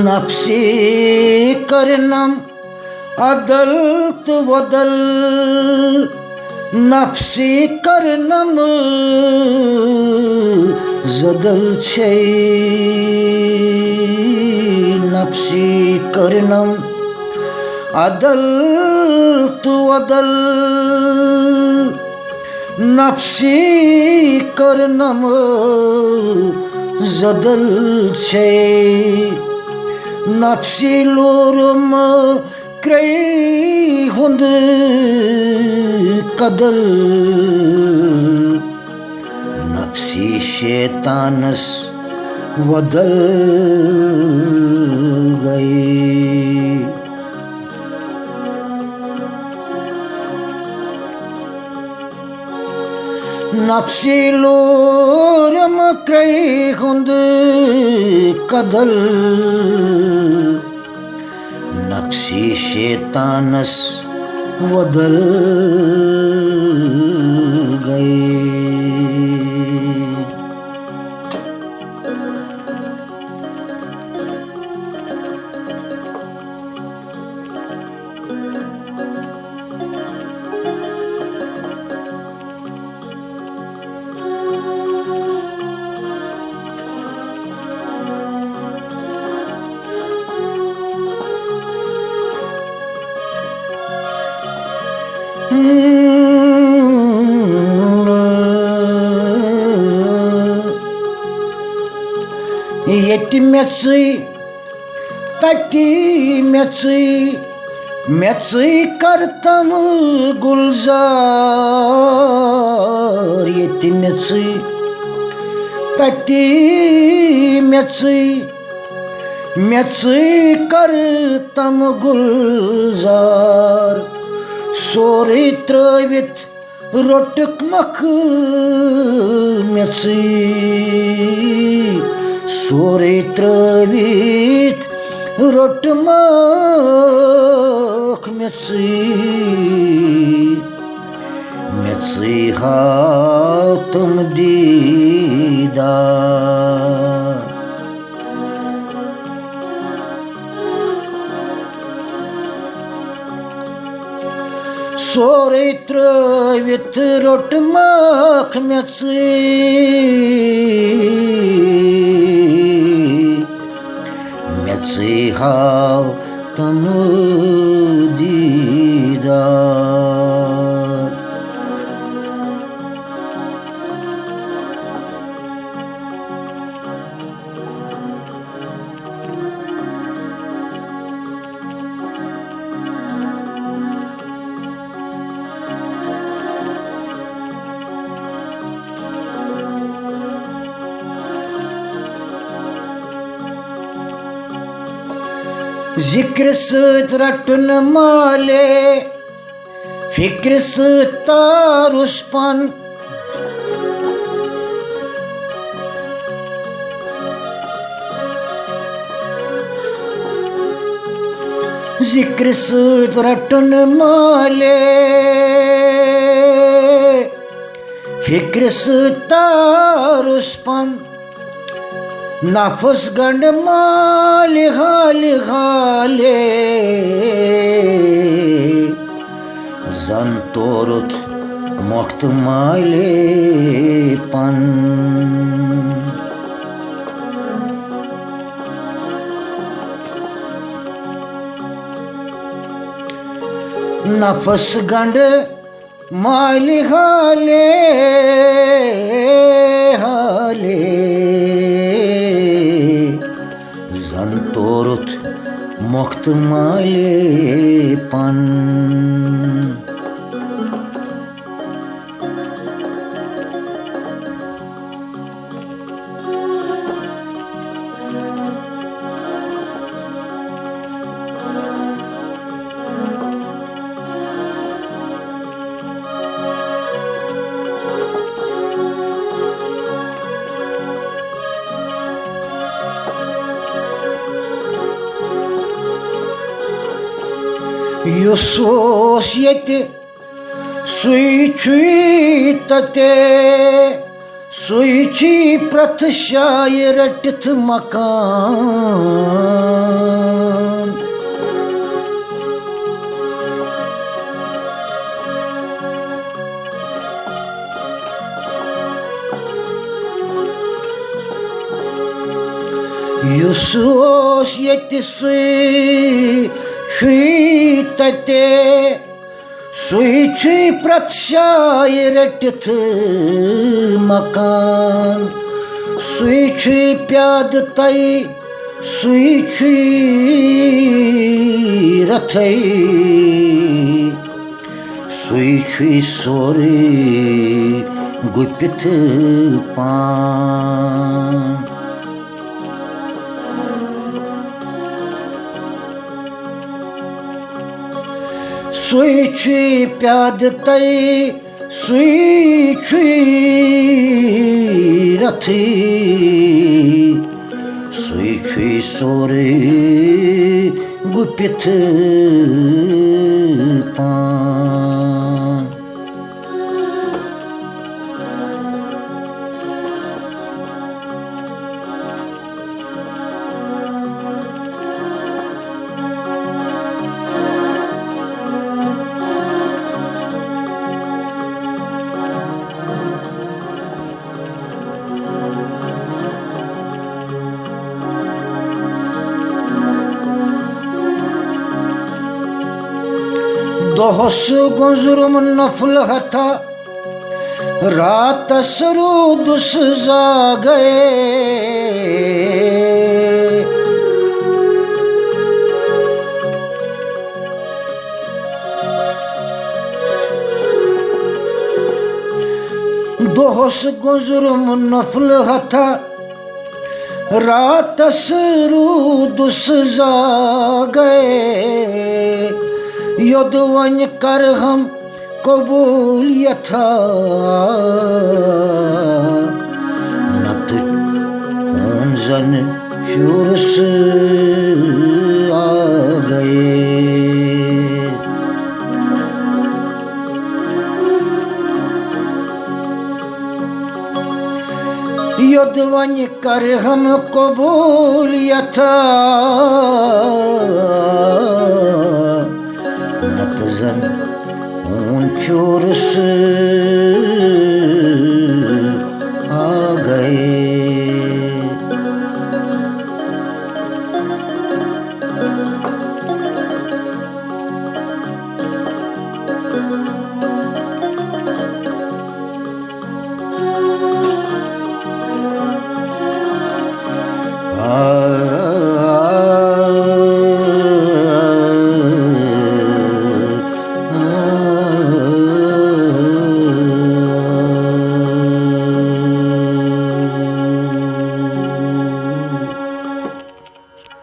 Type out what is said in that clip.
नफ्सी करनम अदल तो बदल, नफ्सी करनम जदल छे, नफ्सी करनम अदल तो अदल, नफ्सी करनम जदल छे, नफ्सी लोरम क्रय हुंद कदल, नफ्सी शैतानस वदल गई। नफ्सी लोरम क्रय हुंद कदल, नफ्सी शैतानस वदल गए। Yeti metsi, tati metsi, metsi kartam gulzar. Yeti metsi, tati metsi, metsi kartam gulzar. Sori travit rotuk mak metsi, sori travit rotmak metsi, metsi hatam didar. Sori travit rotmak metsi, metsi hatam didar. जिक्र सत रटन माले फिक्र तारुष्पन, जिक्र सत रटन माले फिक्र तारुष्पन, नफस गंड माल हाल हाले जंतोरुत मुक्त माले पन। नफस गंड माल हाले हाले जंतोरुत मुक्त माले पन। Yus oss yeti sui chui tate sui chi prat shaye ratit makan Yus oss yeti sui chui tate sui chui prat shaye ratit makan sui chui pyad tai sui chui rathai sui chui sori gupit pan sui chui pyad tai sui chui rathi sui chui sore gupit pan Dohos gonzurum nafl hatha raat sarudus zagaye Dohos gonzurum nafl hatha raat sarudus zagaye Yodvan kar hum kabul yatha Nat unzan shurs aagaye Yodvan kar hum kabul yatha Natazan un churus